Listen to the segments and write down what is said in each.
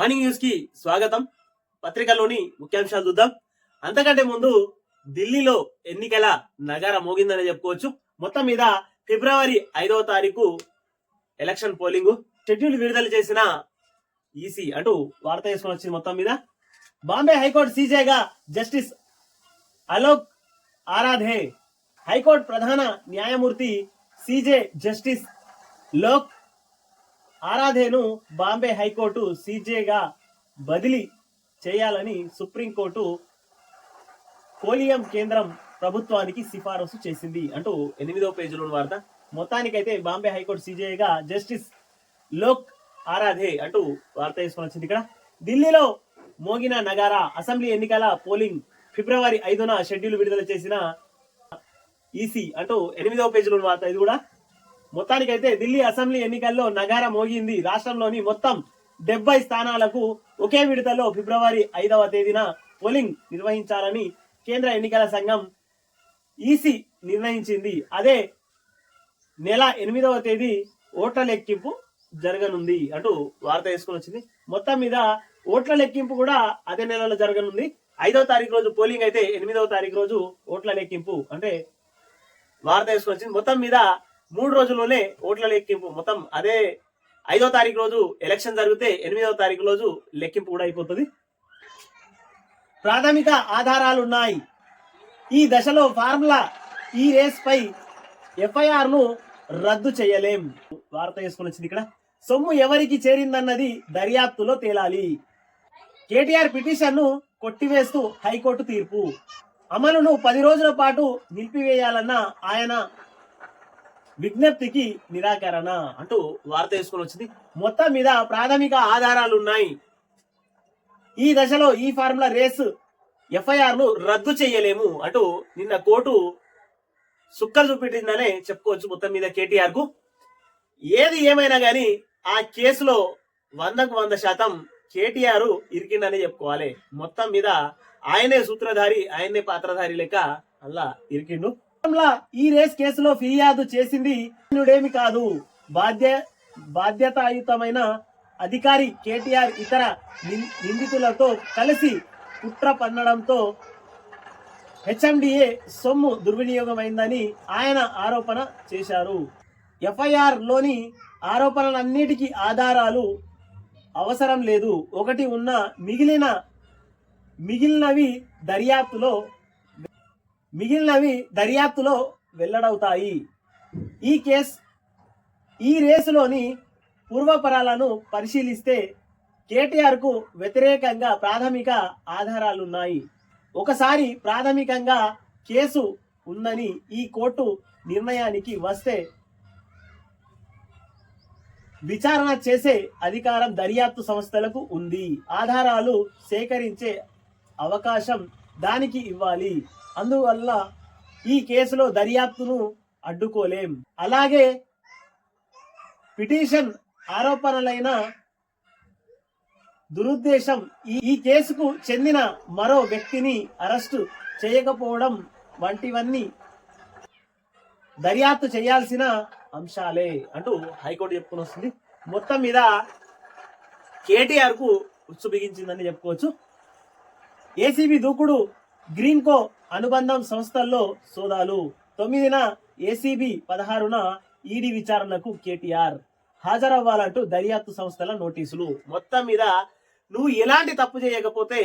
Morning news కి స్వాగతం. పత్రికలోని ముఖ్యాంశాలు చూద్దాం. అంతకంటే ముందు ఢిల్లీలో ఎన్నికల నగార మోగిందని చెప్పుకోవచ్చు. మొత్తం మీద ఫిబ్రవరి 5వ తారీఖు ఎలక్షన్ పోలింగ్ షెడ్యూల్ విడుదల చేసిన ఈసీ అంటూ వార్త వేసుకొని వచ్చింది. మొత్తం మీద బాంబే హైకోర్టు సీజేగా జస్టిస్ అలోక్ ఆరాధే, హైకోర్టు ప్రధాన న్యాయమూర్తి సీజే జస్టిస్ లోక్ ఆరాధేను బాంబే హైకోర్టు సీజేగా బదిలీ చేయాలని సుప్రీంకోర్టు కోలియం కేంద్రం ప్రభుత్వానికి సిఫారసు చేసింది అంటూ 8వ పేజీలోని వార్త. మొత్తానికైతే బాంబే హైకోర్టు సీజేగా జస్టిస్ లోక్ ఆరాధే అంటూ వార్త వేసుకొని వచ్చింది. ఇక్కడ ఢిల్లీలో మోగిన నగారా, అసెంబ్లీ ఎన్నికల పోలింగ్ ఫిబ్రవరి 5న షెడ్యూల్ విడుదల చేసిన ఈసీ అంటూ 8వ పేజీలోని వార్త. ఇది కూడా మొత్తానికైతే ఢిల్లీ అసెంబ్లీ ఎన్నికల్లో నగారా మోగింది. రాష్ట్రంలోని మొత్తం 70 స్థానాలకు ఒకే విడతలో ఫిబ్రవరి 5వ తేదీన పోలింగ్ నిర్వహించాలని కేంద్ర ఎన్నికల సంఘం ఈసీ నిర్ణయించింది. అదే నెల 8వ తేదీ ఓట్ల లెక్కింపు జరగనుంది అంటూ వార్త వేసుకొని వచ్చింది. మొత్తం మీద ఓట్ల లెక్కింపు కూడా అదే నెలలో జరగనుంది. 5వ తారీఖు రోజు పోలింగ్ అయితే 8వ తారీఖు రోజు ఓట్ల లెక్కింపు అంటే వార్త వేసుకొని వచ్చింది. మొత్తం మీద 3 రోజుల్లోనే ఓట్ల లెక్కింపు. మొత్తం అదే 5వ తారీఖు రోజు ఎలక్షన్ జరిగితే 8వ తారీఖు రోజు లెక్కింపు కూడా అయిపోతుంది. ప్రాథమిక ఆధారాలున్నాయి. ఈ దశలో ఫార్ములా ఈ రేస్ పై ఎఫ్ఐఆర్ ను రద్దు చేయలేం. వార్త వేసుకొని వచ్చింది. ఇక్కడ సొమ్ము ఎవరికి చేరిందన్నది దర్యాప్తులో తేలాలి. కేటీఆర్ పిటిషన్ ను కొట్టివేస్తూ హైకోర్టు తీర్పు. అమలును 10 రోజుల పాటు నిలిపివేయాలన్న ఆయన విజ్ఞప్తికి నిరాకరణ అంటూ వార్త వేసుకొని వచ్చింది. మొత్తం మీద ప్రాథమిక ఆధారాలు ఉన్నాయి. ఈ దశలో ఈ ఫార్ములా రేస్ ఎఫ్ఐఆర్ ను రద్దు చేయలేము అంటూ నిన్న కోర్టు సుక్కలు చూపెట్టిందనే చెప్పుకోవచ్చు. మొత్తం మీద కేటీఆర్ కు ఏది ఏమైనా గానీ ఆ కేసులో 100కు 100% కేటీఆర్ ఇరికిండని చెప్పుకోవాలి. మొత్తం మీద ఆయనే సూత్రధారి, ఆయనే పాత్రధారి లెక్క అలా ఇరికిండు. ఈ రేస్ కేసులో ఫిర్యాదు చేసింది ఏమి కాదు, బాధ్యతాయుతమైన అధికారి కేటీఆర్ ఇతర నిందితులతో కలిసి కుట్ర పన్నడంతో హెచ్ఎండిఏ సొమ్ము దుర్వినియోగమైందని ఆయన ఆరోపణ చేశారు. ఎఫ్ఐఆర్ లోని ఆరోపణలన్నిటికీ ఆధారాలు అవసరం లేదు. ఒకటి ఉన్న మిగిలినవి దర్యాప్తులో వెల్లడవుతాయి. ఈ రేసులోని పూర్వపరాలను పరిశీలిస్తే కేటీఆర్ కు వ్యతిరేకంగా ప్రాథమిక ఆధారాలున్నాయి. ఒకసారి ప్రాథమికంగా కేసు ఉందని ఈ కోర్టు నిర్ణయానికి వస్తే విచారణ చేసే అధికారం దర్యాప్తు సంస్థలకు ఉంది. ఆధారాలు సేకరించే అవకాశం దానికి ఇవ్వాలి. అందువల్ల ఈ కేసులో దర్యాప్తును అడ్డుకోలేం. అలాగే పిటిషన్ ఆరోపణలైన దురుద్దేశం, ఈ కేసుకు చెందిన మరో వ్యక్తిని అరెస్టు చేయకపోవడం వంటివన్నీ దర్యాప్తు చేయాల్సిన అంశాలే అంటూ హైకోర్టు చెప్పుకొని వస్తుంది. మొత్తం మీద కేటీఆర్ కు ఉచ్చు బిగించిందని చెప్పుకోవచ్చు. ఏసీబీ దూకుడు, గ్రీన్కో అనుబంధం సంస్థల్లో సోదాలు. 9న ఏసీబీ, 16న ఈడీ విచారణకు కేటీఆర్ హాజరవ్వాలంటూ దర్యాప్తు సంస్థల నోటీసులు. మొత్తం మీద నువ్వు ఎలాంటి తప్పు చేయకపోతే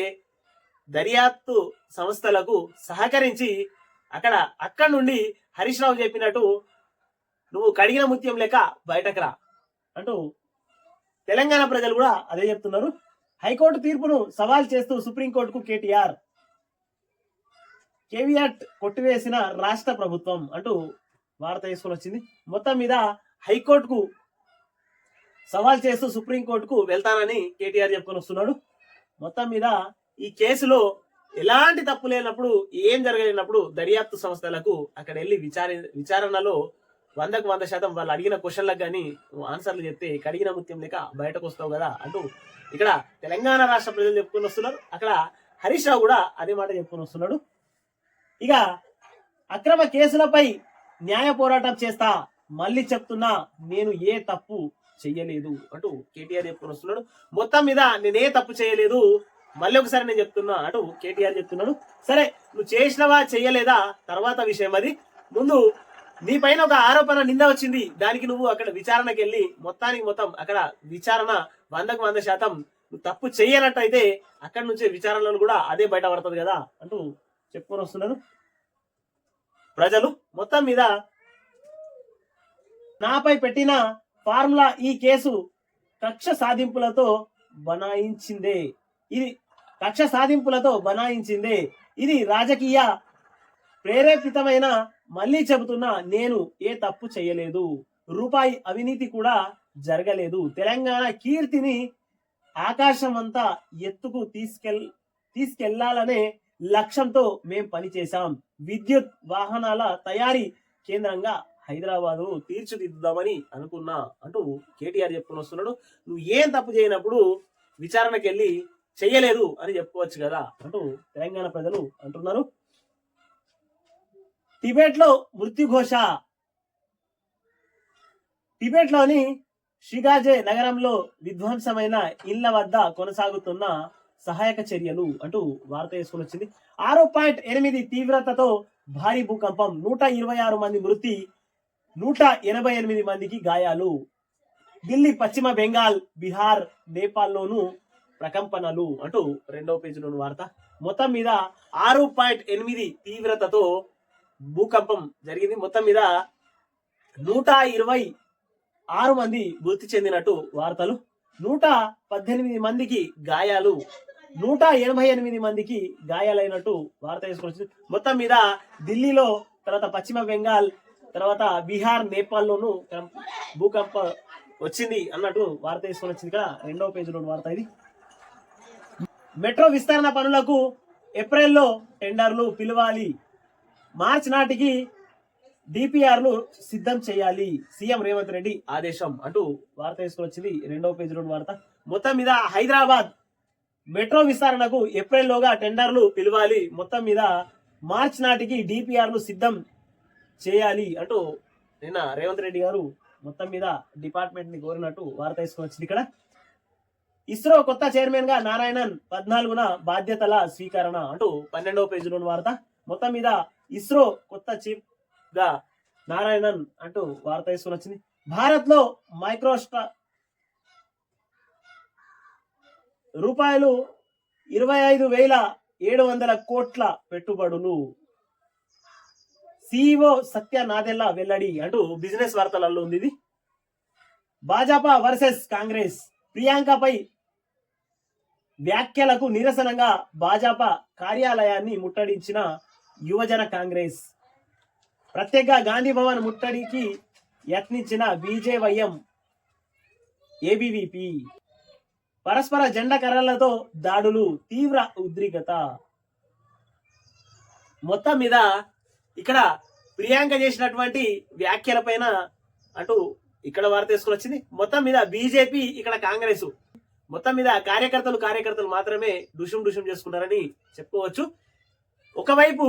దర్యాప్తు సంస్థలకు సహకరించి అక్కడి నుండి హరీష్ రావు చెప్పినట్టు నువ్వు కడిగిన ముత్యం లేక బయటకు రా అంటూ తెలంగాణ ప్రజలు కూడా అదే చెప్తున్నారు. హైకోర్టు తీర్పును సవాల్ చేస్తూ సుప్రీంకోర్టుకు కేటీఆర్, కేవియాట్ కొట్టివేసిన రాష్ట్ర ప్రభుత్వం అంటూ వార్త వేసుకొని వచ్చింది. మొత్తం మీద హైకోర్టుకు సవాల్ చేస్తూ సుప్రీంకోర్టుకు వెళ్తానని కేటీఆర్ చెప్పుకొని వస్తున్నాడు. మొత్తం మీద ఈ కేసులో ఎలాంటి తప్పు లేనప్పుడు, ఏం జరగలేనప్పుడు దర్యాప్తు సంస్థలకు అక్కడ వెళ్ళి విచారణలో 100కు 100% వాళ్ళు అడిగిన క్వశ్చన్లకు కానీ ఆన్సర్లు చెప్తే కడిగిన ముత్యం లేక బయటకు వస్తావు కదా అంటూ ఇక్కడ తెలంగాణ రాష్ట్ర ప్రజలు చెప్పుకొని వస్తున్నారు. అక్కడ హరీష్ రావు కూడా అదే మాట చెప్పుకొని వస్తున్నాడు. ఇక అక్రమ కేసులపై న్యాయ పోరాటం చేస్తా, మళ్ళీ చెప్తున్నా, నేను ఏ తప్పు చెయ్యలేదు అంటూ కేటీఆర్ చెప్పుకొని వస్తున్నాడు. మొత్తం మీద నేనే తప్పు చేయలేదు, మళ్ళీ ఒకసారి నేను చెప్తున్నా అంటూ కేటీఆర్ చెప్తున్నాడు. సరే, నువ్వు చేసినవా చెయ్యలేదా తర్వాత విషయం, అది ముందు నీ పైన ఒక ఆరోపణ నింద వచ్చింది, దానికి నువ్వు అక్కడ విచారణకి వెళ్ళి మొత్తానికి మొత్తం అక్కడ విచారణ 100% నువ్వు తప్పు చెయ్యనట్టయితే అక్కడి నుంచే విచారణలు కూడా అదే బయటపడుతుంది కదా అంటూ చెప్పుకొని వస్తున్నారు ప్రజలు. మొత్తం మీద నాపై పెట్టిన ఫార్ములా ఈ కేసు కక్ష సాధింపులతో బనాయించిందే, ఇది రాజకీయ ప్రేరేపితమైన. మళ్ళీ చెబుతున్నా, నేను ఏ తప్పు చేయలేదు, రూపాయి అవినీతి కూడా జరగలేదు. తెలంగాణ కీర్తిని ఆకాశం అంతా ఎత్తుకు తీసుకెళ్లాలనే లక్ష్యంతో మేం పనిచేశాం. విద్యుత్ వాహనాల తయారీ కేంద్రంగా హైదరాబాద్ తీర్చిదిద్దుదామని అనుకున్నా అంటూ కేటీఆర్ చెప్పుకొని వస్తున్నాడు. నువ్వు ఏం తప్పు చేయనప్పుడు విచారణకి వెళ్ళి చెయ్యలేదు అని చెప్పుకోవచ్చు కదా అంటూ తెలంగాణ ప్రజలు అంటున్నారు. టిబెట్ లో మృత్యుఘోష. టిబెట్ లోని షిగాజే నగరంలో విధ్వంసమైన ఇళ్ల వద్ద కొనసాగుతున్న సహాయక చర్యలు అంటూ వార్త వేసుకుని వచ్చింది. 6.8 తీవ్రతతో భారీ భూకంపం, 126 మంది మృతి, 188 మందికి గాయాలు. ఢిల్లీ, పశ్చిమ బెంగాల్, బీహార్, నేపాల్లోనూ ప్రకంపనలు అంటూ 2వ పేజీలోని వార్త. మొత్తం మీద 6.8 తీవ్రతతో భూకంపం జరిగింది. మొత్తం మీద 126 మంది మృతి చెందినట్టు వార్తలు, 118 మందికి గాయాలు, 188 మందికి గాయాలైనట్టు వార్త తీసుకొచ్చింది. మొత్తం మీద ఢిల్లీలో, తర్వాత పశ్చిమ బెంగాల్, తర్వాత బీహార్, నేపాల్లోనూ భూకంపం వచ్చింది అన్నట్టు వార్త తీసుకొని వచ్చింది. ఇక్కడ 2వ పేజీలో వార్త ఇది. మెట్రో విస్తరణ పనులకు ఏప్రిల్లో టెండర్లు పిలవాలి, మార్చి నాటికి డిపిఆర్లు సిద్ధం చేయాలి, సీఎం రేవంత్ రెడ్డి ఆదేశం అంటూ వార్త తీసుకొని వచ్చింది. 2వ పేజీలో వార్త. మొత్తం మీద హైదరాబాద్ మెట్రో విస్తరణకు ఏప్రిల్లోగా టెండర్లు పిలవాలి, మొత్తం మీద మార్చి నాటికి డిపిఆర్లు సిద్ధం చేయాలి అంటూ నిన్న రేవంత్ రెడ్డి గారు మొత్తం మీద డిపార్ట్మెంట్ ని కోరినట్టు వార్త తీసుకొని వచ్చింది. ఇక్కడ ఇస్రో కొత్త చైర్మన్ గా నారాయణన్ 14న బాధ్యతల స్వీకరణ అంటూ 12వ పేజీలోని వార్త. మొత్తం మీద ఇస్రో కొత్త చీఫ్ గా నారాయణన్ అంటూ వార్త తీసుకొని వచ్చింది. భారత్ లో రూపాయలు 25,700 కోట్ల పెట్టుబడులు, సిఇఓ సత్య నాదెల్లా వెల్లడి అంటూ బిజినెస్ వార్తలలో ఉంది ఇది. భాజపా వర్సెస్ కాంగ్రెస్, ప్రియాంకపై వ్యాఖ్యలకు నిరసనగా భాజపా కార్యాలయాన్ని ముట్టడించిన యువజన కాంగ్రెస్, ప్రత్యేక గాంధీ భవన్ ముట్టడికి యత్నించిన బీజేవైఎం ఏబీవీపీ, పరస్పర జెండా కర్రలతో దాడులు, తీవ్ర ఉద్రిక్తత. మొత్తం మీద ఇక్కడ ప్రియాంక చేసినటువంటి వ్యాఖ్యల పైన అంటూ ఇక్కడ వార్త తీసుకుని వచ్చింది. మొత్తం మీద బీజేపీ, ఇక్కడ కాంగ్రెస్, మొత్తం మీద కార్యకర్తలు మాత్రమే డుషుం చేసుకుంటారని చెప్పుకోవచ్చు. ఒకవైపు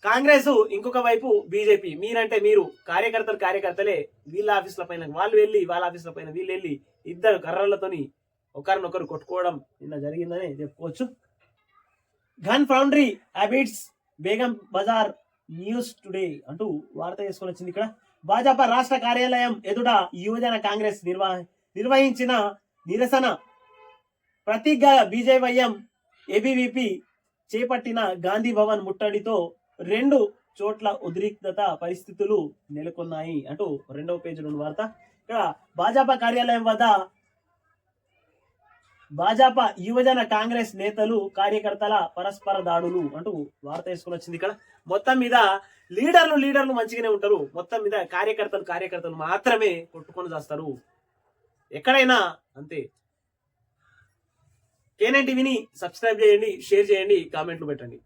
కాంగ్రెస్, ఇంకొక వైపు బీజేపీ. మీరంటే మీరు, కార్యకర్తలే, వీళ్ళ ఆఫీసుల పైన వాళ్ళు వెళ్ళి, వాళ్ళ ఆఫీసుల పైన వీళ్ళు వెళ్ళి, ఇద్దరు కర్రలతోని ఒకరినొకరు కొట్టుకోవడం నిన్న జరిగిందని చెప్పుకోవచ్చు. Gun foundry habits, Begum Bazar news today అంటూ వార్త చేసుకొని వచ్చింది. ఇక్కడ భాజపా రాష్ట్ర కార్యాలయం ఎదుట యువజన కాంగ్రెస్ నిర్వహించిన నిరసన ప్రతిగా బీజేవైఎం ఏబీవీపీ చేపట్టిన గాంధీ భవన్ ముట్టడితో 2 చోట్ల ఉద్రిక్తత పరిస్థితులు నెలకొన్నాయి అంటూ 2వ పేజీలోని వార్త. ఇక్కడ భాజపా కార్యాలయం వద్ద భాజపా యువజన కాంగ్రెస్ నేతలు, కార్యకర్తల పరస్పర దాడులు అంటూ వార్త వేసుకుని వచ్చింది. ఇక్కడ మొత్తం మీద లీడర్లు మంచిగానే ఉంటారు, మొత్తం మీద కార్యకర్తలు మాత్రమే కొట్టుకొని చేస్తారు ఎక్కడైనా అంతే. కేఎన్ఎన్ టీవీని సబ్స్క్రైబ్ చేయండి, షేర్ చేయండి, కామెంట్లు పెట్టండి.